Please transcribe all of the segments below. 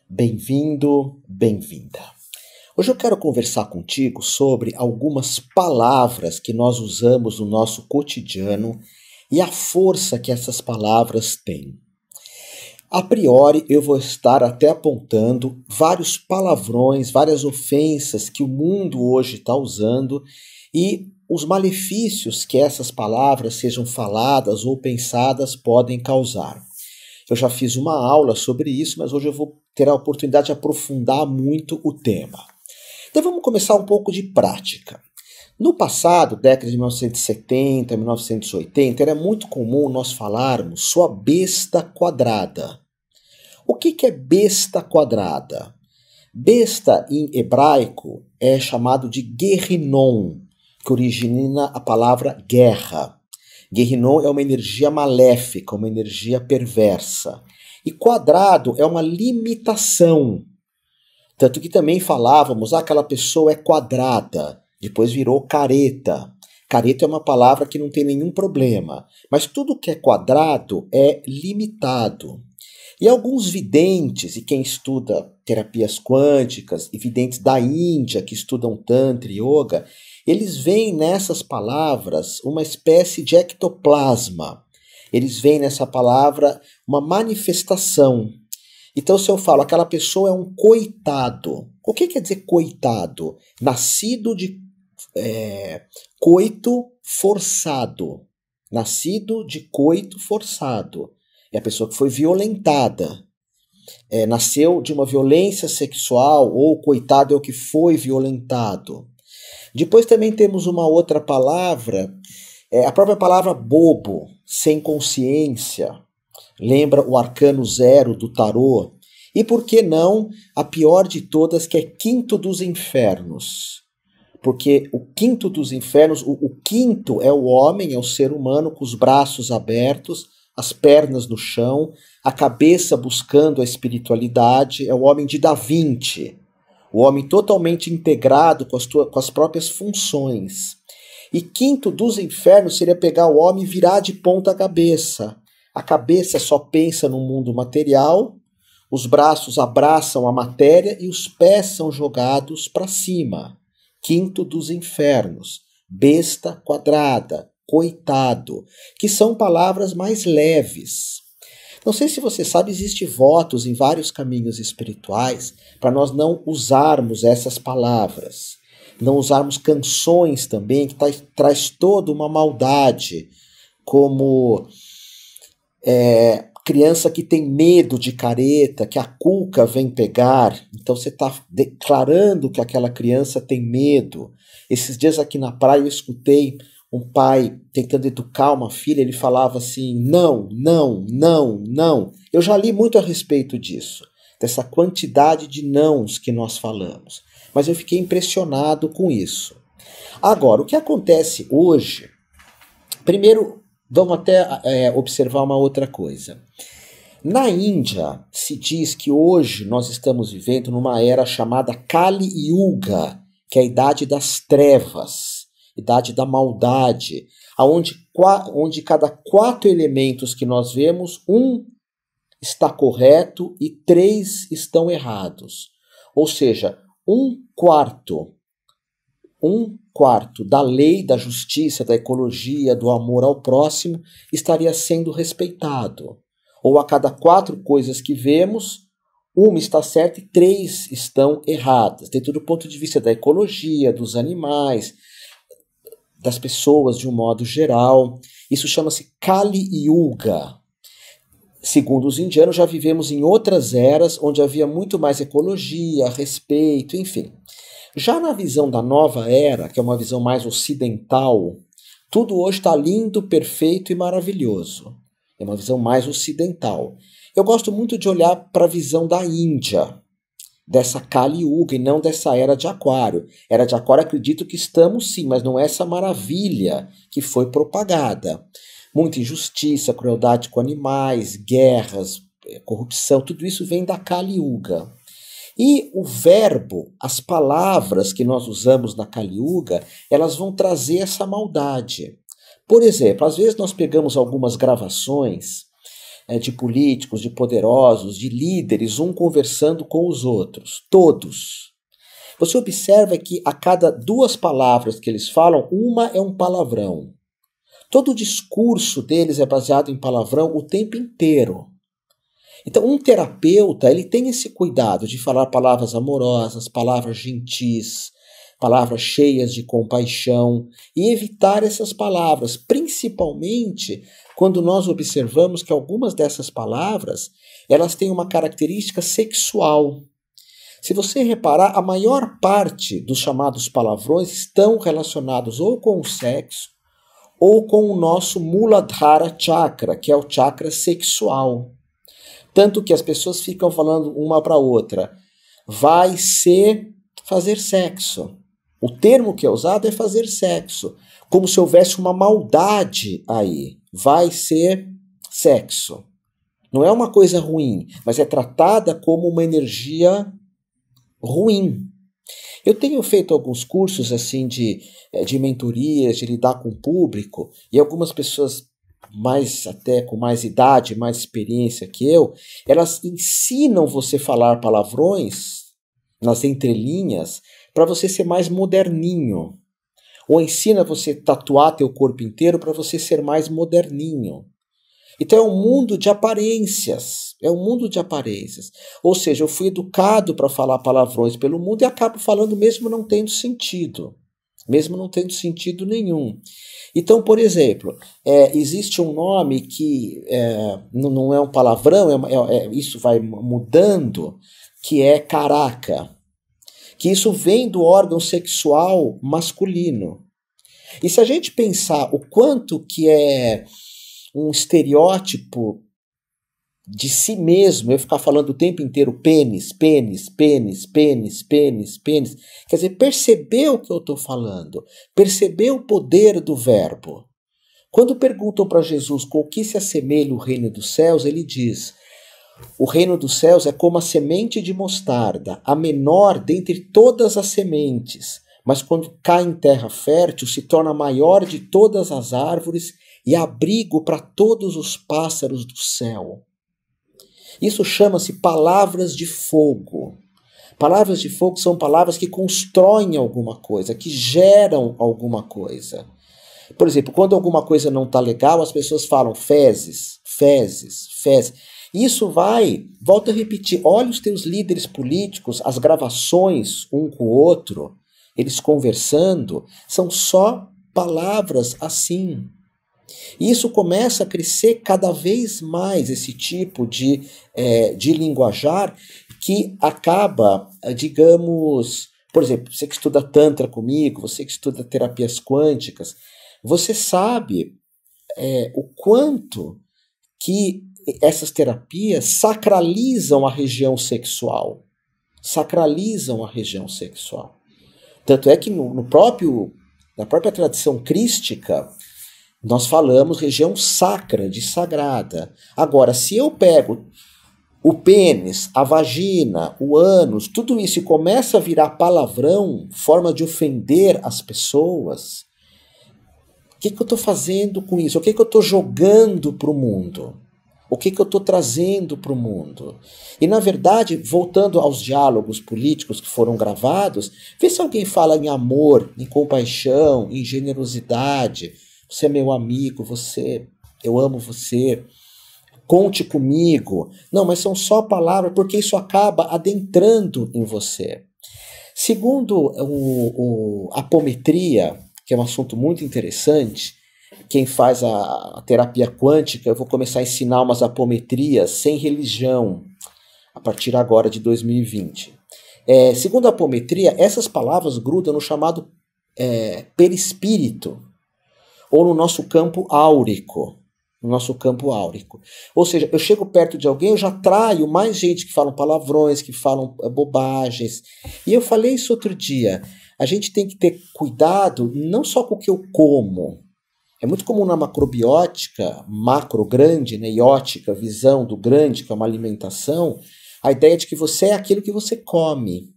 Bem-vindo, bem-vinda. Hoje eu quero conversar contigo sobre algumas palavras que nós usamos no nosso cotidiano e a força que essas palavras têm. A priori, eu vou estar até apontando vários palavrões, várias ofensas que o mundo hoje está usando e os malefícios que essas palavras, sejam faladas ou pensadas, podem causar. Eu já fiz uma aula sobre isso, mas hoje eu vou ter a oportunidade de aprofundar muito o tema. Então vamos começar um pouco de prática. No passado, década de 1970, 1980, era muito comum nós falarmos sua besta quadrada. O que é besta quadrada? Besta em hebraico é chamado de guerrinon, que origina a palavra guerra. Guerrinon é uma energia maléfica, uma energia perversa. E quadrado é uma limitação. Tanto que também falávamos, aquela pessoa é quadrada, depois virou careta. Careta é uma palavra que não tem nenhum problema, mas tudo que é quadrado é limitado. E alguns videntes, e quem estuda terapias quânticas, e videntes da Índia, que estudam Tantra e Yoga, eles veem nessas palavras uma espécie de ectoplasma. Eles veem nessa palavra uma manifestação. Então, se eu falo, aquela pessoa é um coitado. O que quer dizer coitado? Nascido de coito forçado. Nascido de coito forçado. É a pessoa que foi violentada. Nasceu de uma violência sexual, ou coitado é o que foi violentado. Depois também temos uma outra palavra, a própria palavra bobo, sem consciência. Lembra o arcano 0 do tarô? E por que não a pior de todas, que é quinto dos infernos? Porque o quinto dos infernos, o quinto é o homem, é o ser humano com os braços abertos, as pernas no chão, a cabeça buscando a espiritualidade, é o homem de Da Vinci. O homem totalmente integrado com as próprias funções. E quinto dos infernos seria pegar o homem e virar de ponta cabeça. A cabeça só pensa no mundo material, os braços abraçam a matéria e os pés são jogados para cima. Quinto dos infernos, besta quadrada, coitado, que são palavras mais leves. Não sei se você sabe, existem votos em vários caminhos espirituais para nós não usarmos essas palavras. Não usarmos canções também, que traz toda uma maldade, como criança que tem medo de careta, que a cuca vem pegar. Então você está declarando que aquela criança tem medo. Esses dias aqui na praia eu escutei um pai tentando educar uma filha, ele falava assim, não, não, não, não. Eu já li muito a respeito disso, dessa quantidade de nãos que nós falamos. Mas eu fiquei impressionado com isso. Agora, o que acontece hoje... Primeiro, vamos até observar uma outra coisa. Na Índia, se diz que hoje nós estamos vivendo numa era chamada Kali Yuga, que é a idade das trevas. Idade da maldade, onde cada 4 elementos que nós vemos, 1 está correto e 3 estão errados. Ou seja, 1/4 da lei, da justiça, da ecologia, do amor ao próximo estaria sendo respeitado. Ou a cada 4 coisas que vemos, 1 está certa e 3 estão erradas. Dentro do ponto de vista da ecologia, dos animais, das pessoas de um modo geral. Isso chama-se Kali Yuga. Segundo os indianos, já vivemos em outras eras onde havia muito mais ecologia, respeito, enfim. Já na visão da nova era, que é uma visão mais ocidental, tudo hoje está lindo, perfeito e maravilhoso. É uma visão mais ocidental. Eu gosto muito de olhar para a visão da Índia, dessa Kali Yuga e não dessa Era de Aquário. Era de Aquário, acredito que estamos sim, mas não é essa maravilha que foi propagada. Muita injustiça, crueldade com animais, guerras, corrupção, tudo isso vem da Kali Yuga. E o verbo, as palavras que nós usamos na Kali Yuga, elas vão trazer essa maldade. Por exemplo, às vezes nós pegamos algumas gravações de políticos, de poderosos, de líderes, um conversando com os outros. Todos. Você observa que a cada duas palavras que eles falam, uma é um palavrão. Todo o discurso deles é baseado em palavrão o tempo inteiro. Então, um terapeuta, ele tem esse cuidado de falar palavras amorosas, palavras gentis, palavras cheias de compaixão e evitar essas palavras, principalmente quando nós observamos que algumas dessas palavras, elas têm uma característica sexual. Se você reparar, a maior parte dos chamados palavrões estão relacionados ou com o sexo ou com o nosso Muladhara Chakra, que é o chakra sexual. Tanto que as pessoas ficam falando uma para outra, vai ser fazer sexo. O termo que é usado é fazer sexo, como se houvesse uma maldade aí. Vai ser sexo. Não é uma coisa ruim, mas é tratada como uma energia ruim. Eu tenho feito alguns cursos assim de mentorias, de lidar com o público, e algumas pessoas até com mais idade, mais experiência que eu, elas ensinam você a falar palavrões nas entrelinhas para você ser mais moderninho. Ou ensina você a tatuar teu corpo inteiro para você ser mais moderninho. Então é um mundo de aparências. É um mundo de aparências. Ou seja, eu fui educado para falar palavrões pelo mundo e acabo falando mesmo não tendo sentido. Mesmo não tendo sentido nenhum. Então, por exemplo, existe um nome que não é um palavrão, isso vai mudando, que é caraca. Que isso vem do órgão sexual masculino. E se a gente pensar o quanto que é um estereótipo de si mesmo, eu ficar falando o tempo inteiro pênis, pênis, pênis, pênis, pênis, pênis. Quer dizer, perceber o que eu estou falando, perceber o poder do verbo. Quando perguntam para Jesus com o que se assemelha o reino dos céus, ele diz, o reino dos céus é como a semente de mostarda, a menor dentre todas as sementes, mas quando cai em terra fértil se torna a maior de todas as árvores e abrigo para todos os pássaros do céu. Isso chama-se palavras de fogo. Palavras de fogo são palavras que constroem alguma coisa, que geram alguma coisa. Por exemplo, quando alguma coisa não está legal, as pessoas falam fezes, fezes, fezes. Isso volto a repetir, olha os teus líderes políticos, as gravações um com o outro, eles conversando, são só palavras assim. E isso começa a crescer cada vez mais, esse tipo de linguajar que acaba, digamos, por exemplo, você que estuda Tantra comigo, você que estuda terapias quânticas, você sabe o quanto que essas terapias sacralizam a região sexual. Sacralizam a região sexual. Tanto é que na própria tradição crística, nós falamos região sacra, de sagrada. Agora, se eu pego o pênis, a vagina, o ânus, tudo isso e começa a virar palavrão, forma de ofender as pessoas, o que eu estou fazendo com isso? O que eu estou jogando para o mundo? O que eu estou trazendo para o mundo? E, na verdade, voltando aos diálogos políticos que foram gravados, vê se alguém fala em amor, em compaixão, em generosidade. Você é meu amigo, eu amo você, conte comigo. Não, mas são só palavras, porque isso acaba adentrando em você. Segundo a apometria, que é um assunto muito interessante, quem faz a terapia quântica, eu vou começar a ensinar umas apometrias sem religião, a partir agora de 2020. Segundo a apometria, essas palavras grudam no chamado perispírito, ou no nosso campo áurico. Ou seja, eu chego perto de alguém, eu já atraio mais gente que falam palavrões, que falam bobagens. E eu falei isso outro dia. A gente tem que ter cuidado não só com o que eu como. É muito comum na macrobiótica, macro, grande, né, iótica, visão do grande, que é uma alimentação, a ideia de que você é aquilo que você come.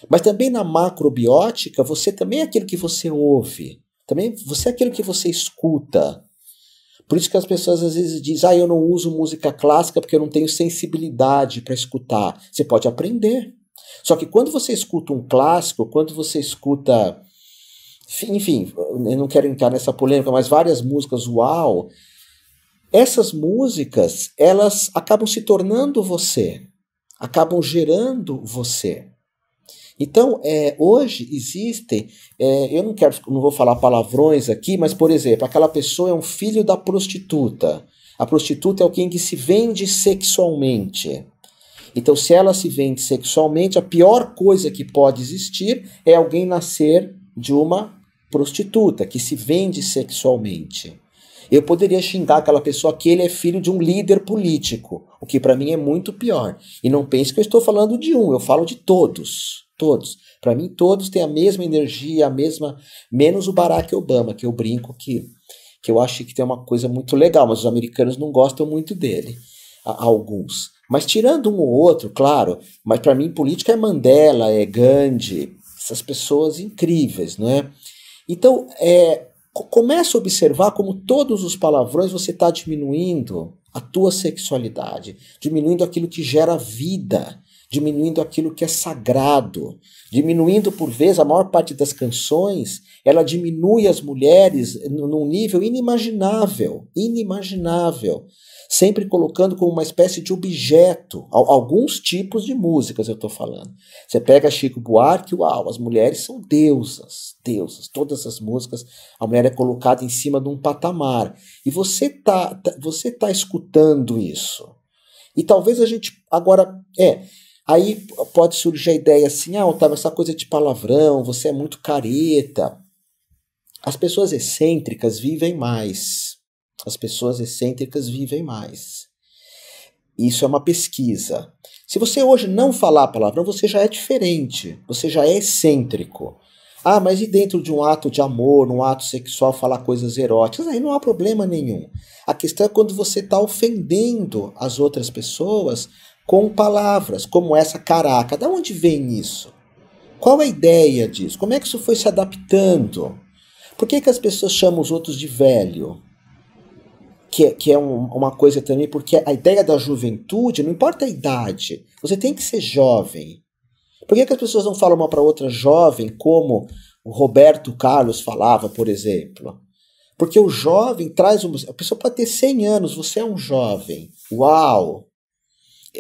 Mas também na macrobiótica, você também é aquilo que você ouve. Também você é aquilo que você escuta. Por isso que as pessoas às vezes dizem, eu não uso música clássica porque eu não tenho sensibilidade para escutar. Você pode aprender. Só que quando você escuta um clássico, quando você escuta, enfim, eu não quero entrar nessa polêmica, mas várias músicas, uau, essas músicas, elas acabam se tornando você, acabam gerando você. Então, hoje existem, eu não vou falar palavrões aqui, mas, por exemplo, aquela pessoa é um filho da prostituta. A prostituta é alguém que se vende sexualmente. Então, se ela se vende sexualmente, a pior coisa que pode existir é alguém nascer de uma prostituta, que se vende sexualmente. Eu poderia xingar aquela pessoa que ele é filho de um líder político, o que para mim é muito pior. E não pense que eu estou falando de um, eu falo de todos. Todos. Para mim, todos têm a mesma energia, a mesma. Menos o Barack Obama, que eu brinco que eu acho que tem uma coisa muito legal, mas os americanos não gostam muito dele. Alguns. Mas tirando um ou outro, claro, mas para mim política é Mandela, é Gandhi, essas pessoas incríveis, não é? Então, começa a observar como todos os palavrões você está diminuindo a tua sexualidade, diminuindo aquilo que gera vida, diminuindo aquilo que é sagrado, diminuindo por vezes, a maior parte das canções, ela diminui as mulheres num nível inimaginável, sempre colocando como uma espécie de objeto, alguns tipos de músicas eu estou falando. Você pega Chico Buarque, uau, as mulheres são deusas, todas as músicas, a mulher é colocada em cima de um patamar, e você tá escutando isso, e talvez a gente, agora, aí pode surgir a ideia assim, Otávio, essa coisa de palavrão, você é muito careta. As pessoas excêntricas vivem mais. As pessoas excêntricas vivem mais. Isso é uma pesquisa. Se você hoje não falar palavrão, você já é diferente. Você já é excêntrico. Mas e dentro de um ato de amor, num ato sexual, falar coisas eróticas? Aí não há problema nenhum. A questão é quando você está ofendendo as outras pessoas com palavras como essa caraca. Da onde vem isso? Qual é a ideia disso? Como é que isso foi se adaptando? Por que as pessoas chamam os outros de velho? Que é uma coisa também, porque a ideia da juventude, não importa a idade, você tem que ser jovem. Por que as pessoas não falam uma para outra jovem, como o Roberto Carlos falava, por exemplo? Porque o jovem traz... A pessoa pode ter 100 anos, você é um jovem. Uau!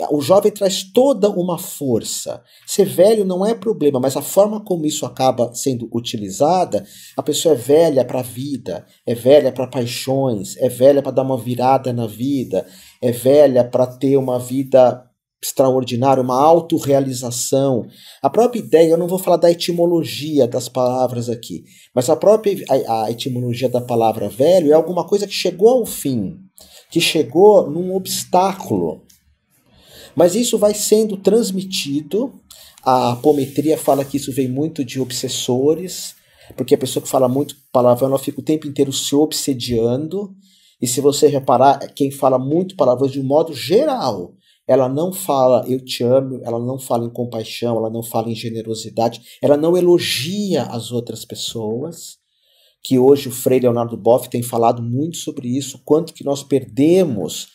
O jovem traz toda uma força. Ser velho não é problema, mas a forma como isso acaba sendo utilizada, a pessoa é velha para a vida, é velha para paixões, é velha para dar uma virada na vida, é velha para ter uma vida extraordinária, uma autorrealização. A própria ideia, eu não vou falar da etimologia das palavras aqui, mas a própria a etimologia da palavra velho é alguma coisa que chegou ao fim, que chegou num obstáculo. Mas isso vai sendo transmitido, a apometria fala que isso vem muito de obsessores, porque a pessoa que fala muito palavrão, ela fica o tempo inteiro se obsediando, e se você reparar, quem fala muito palavrão de um modo geral, ela não fala eu te amo, ela não fala em compaixão, ela não fala em generosidade, ela não elogia as outras pessoas, que hoje o Frei Leonardo Boff tem falado muito sobre isso, quanto que nós perdemos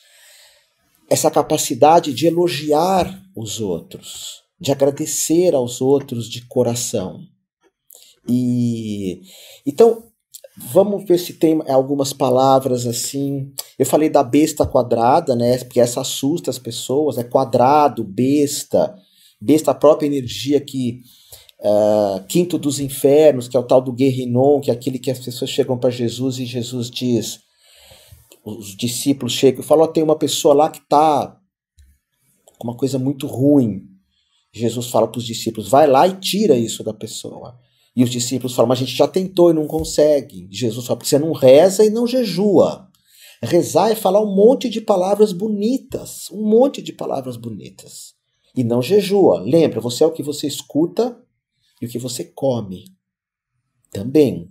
essa capacidade de elogiar os outros, de agradecer aos outros de coração. Então, vamos ver se tem algumas palavras assim. Eu falei da besta quadrada, né? Porque essa assusta as pessoas, é quadrado, besta, a própria energia que quinto dos infernos, que é o tal do Guerrinon, que é aquele que as pessoas chegam para Jesus e Jesus diz, os discípulos chegam e falam, tem uma pessoa lá que está com uma coisa muito ruim. Jesus fala para os discípulos, vai lá e tira isso da pessoa. E os discípulos falam, mas a gente já tentou e não consegue. Jesus fala, porque você não reza e não jejua. Rezar é falar um monte de palavras bonitas, e não jejua. Lembra, você é o que você escuta e o que você come. Também.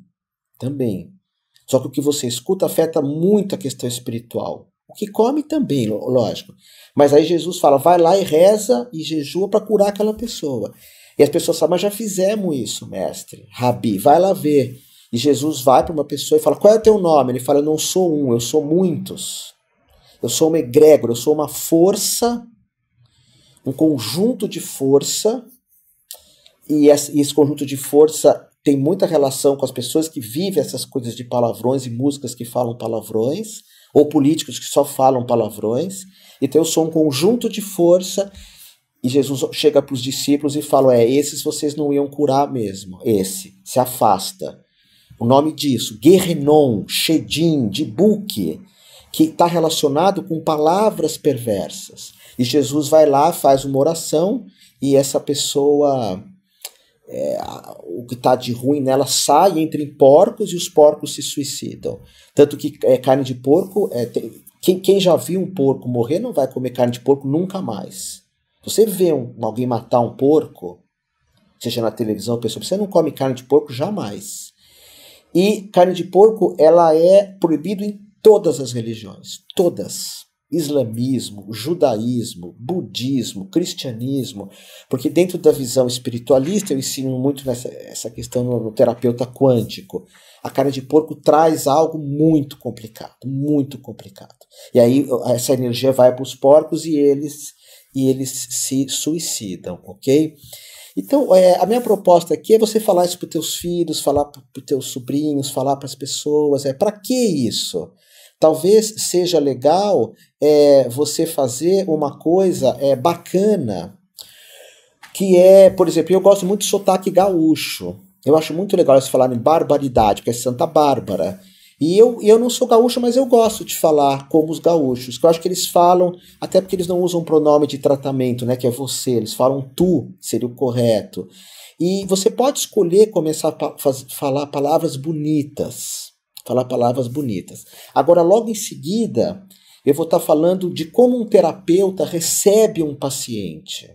Só que o que você escuta afeta muito a questão espiritual. O que come também, lógico. Mas aí Jesus fala, vai lá e reza e jejua para curar aquela pessoa. E as pessoas falam, mas já fizemos isso, mestre, Rabi, vai lá ver. E Jesus vai para uma pessoa e fala, qual é o teu nome? Ele fala, eu não sou um, eu sou muitos. Eu sou uma egrégora, eu sou uma força, um conjunto de força, e esse conjunto de força tem muita relação com as pessoas que vivem essas coisas de palavrões e músicas que falam palavrões, ou políticos que só falam palavrões. Então eu sou um conjunto de força, e Jesus chega para os discípulos e fala, esses vocês não iam curar mesmo, se afasta. O nome disso, Guerrenon, Shedim, Dibuque, que está relacionado com palavras perversas. E Jesus vai lá, faz uma oração, e essa pessoa, o que está de ruim nela sai, entra em porcos, e os porcos se suicidam. Tanto que carne de porco, quem já viu um porco morrer não vai comer carne de porco nunca mais. Você vê alguém matar um porco, seja na televisão, você não come carne de porco jamais. E carne de porco, ela é proibida em todas as religiões, todas. Islamismo, judaísmo, budismo, cristianismo, porque dentro da visão espiritualista, eu ensino muito essa questão no terapeuta quântico, a carne de porco traz algo muito complicado, muito complicado. E aí essa energia vai para os porcos e eles se suicidam, ok? Então, a minha proposta aqui é você falar isso para os teus filhos, falar para os teus sobrinhos, falar para as pessoas. Para que isso? Talvez seja legal você fazer uma coisa bacana, que por exemplo, eu gosto muito de sotaque gaúcho. Eu acho muito legal eles falarem barbaridade, porque é Santa Bárbara. E eu não sou gaúcho, mas eu gosto de falar como os gaúchos, que eu acho que eles falam, até porque eles não usam pronome de tratamento, né, que é você, eles falam tu, seria o correto. E você pode escolher começar a falar palavras bonitas, Agora, logo em seguida, eu vou estar falando de como um terapeuta recebe um paciente.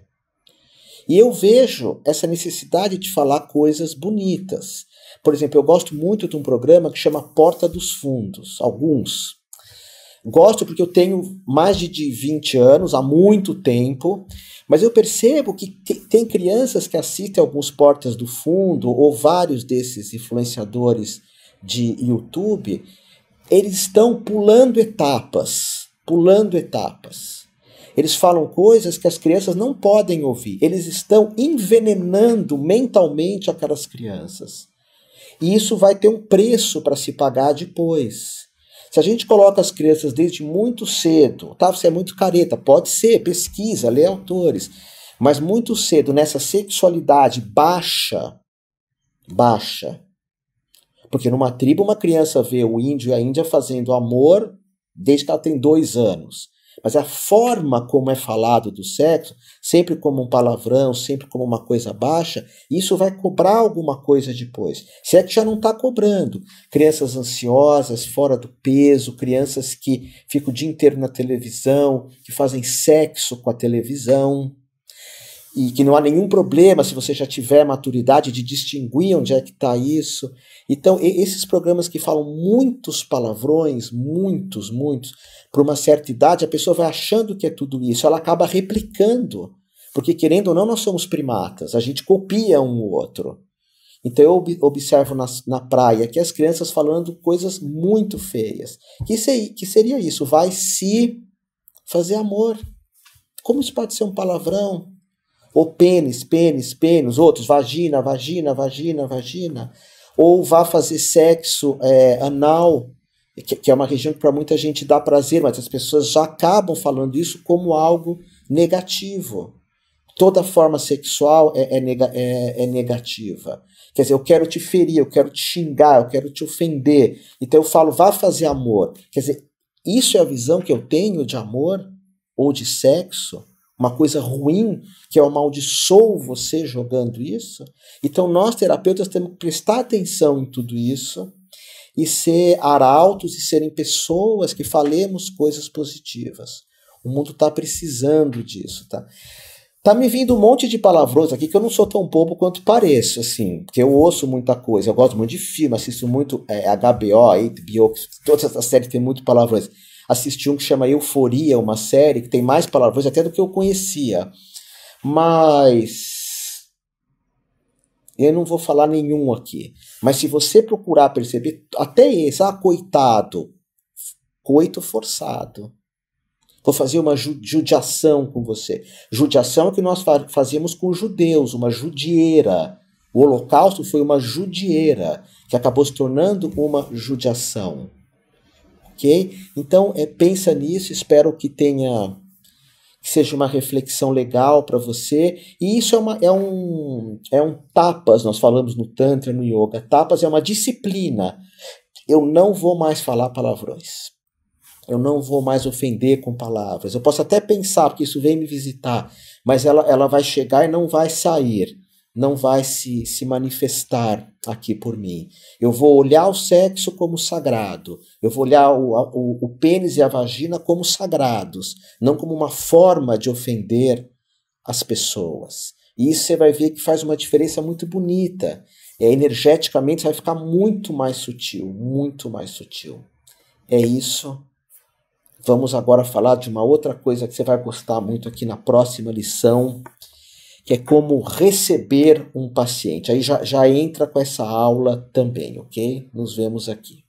E eu vejo essa necessidade de falar coisas bonitas. Por exemplo, eu gosto muito de um programa que chama Porta dos Fundos, alguns. Gosto porque eu tenho mais de 20 anos, há muito tempo, mas eu percebo que tem crianças que assistem alguns Portas do Fundo, ou vários desses influenciadores de YouTube, eles estão pulando etapas. Eles falam coisas que as crianças não podem ouvir. Eles estão envenenando mentalmente aquelas crianças. E isso vai ter um preço para se pagar depois. Se a gente coloca as crianças desde muito cedo, tá? Você é muito careta, pode ser, pesquisa, lê autores, mas muito cedo nessa sexualidade baixa, porque numa tribo uma criança vê o índio e a índia fazendo amor desde que ela tem 2 anos. Mas a forma como é falado do sexo, sempre como um palavrão, sempre como uma coisa baixa, isso vai cobrar alguma coisa depois. Se é que já não está cobrando. Crianças ansiosas, fora do peso, crianças que ficam o dia inteiro na televisão, que fazem sexo com a televisão, e que não há nenhum problema se você já tiver maturidade de distinguir onde é que está isso. Então, esses programas que falam muitos palavrões, muitos, por uma certa idade, a pessoa vai achando que é tudo isso, ela acaba replicando, porque querendo ou não, nós somos primatas, a gente copia um ou outro. Então eu observo na praia que as crianças falando coisas muito feias. Que seria isso? Vai se fazer amor. Como isso pode ser um palavrão? Ou pênis, outros, vagina. Ou vá fazer sexo anal, que é uma região que para muita gente dá prazer, mas as pessoas já acabam falando isso como algo negativo. Toda forma sexual é negativa. Quer dizer, eu quero te ferir, eu quero te xingar, eu quero te ofender. Então eu falo, vá fazer amor. Quer dizer, isso é a visão que eu tenho de amor ou de sexo? Uma coisa ruim, que eu amaldiçoo você jogando isso? Então nós, terapeutas, temos que prestar atenção em tudo isso e ser arautos e serem pessoas que falemos coisas positivas. O mundo está precisando disso, tá? Tá me vindo um monte de palavrões aqui que eu não sou tão bobo quanto pareço, assim, porque eu ouço muita coisa, eu gosto muito de filme, assisto muito HBO, HBO, todas essas séries têm muito palavrões. Assisti um que chama Euforia, uma série que tem mais palavrões até do que eu conhecia. Mas Eu não vou falar nenhum aqui. Mas se você procurar perceber, até esse, coitado, coito forçado. Vou fazer uma judiação com você. Judiação é o que nós fazíamos com os judeus, uma judieira. O Holocausto foi uma judieira, que acabou se tornando uma judiação. Ok? Então, pensa nisso, espero que seja uma reflexão legal para você. E isso é um tapas, nós falamos no Tantra, no Yoga. Tapas é uma disciplina. Eu não vou mais falar palavrões. Eu não vou mais ofender com palavras. Eu posso até pensar, porque isso vem me visitar, mas ela vai chegar e não vai sair, não vai se manifestar aqui por mim. Eu vou olhar o sexo como sagrado, eu vou olhar o pênis e a vagina como sagrados, não como uma forma de ofender as pessoas. E isso você vai ver que faz uma diferença muito bonita. Energeticamente vai ficar muito mais sutil, muito mais sutil. É isso. Vamos agora falar de uma outra coisa que você vai gostar muito aqui na próxima lição, que é como receber um paciente. Aí já entra com essa aula também, ok? Nos vemos aqui.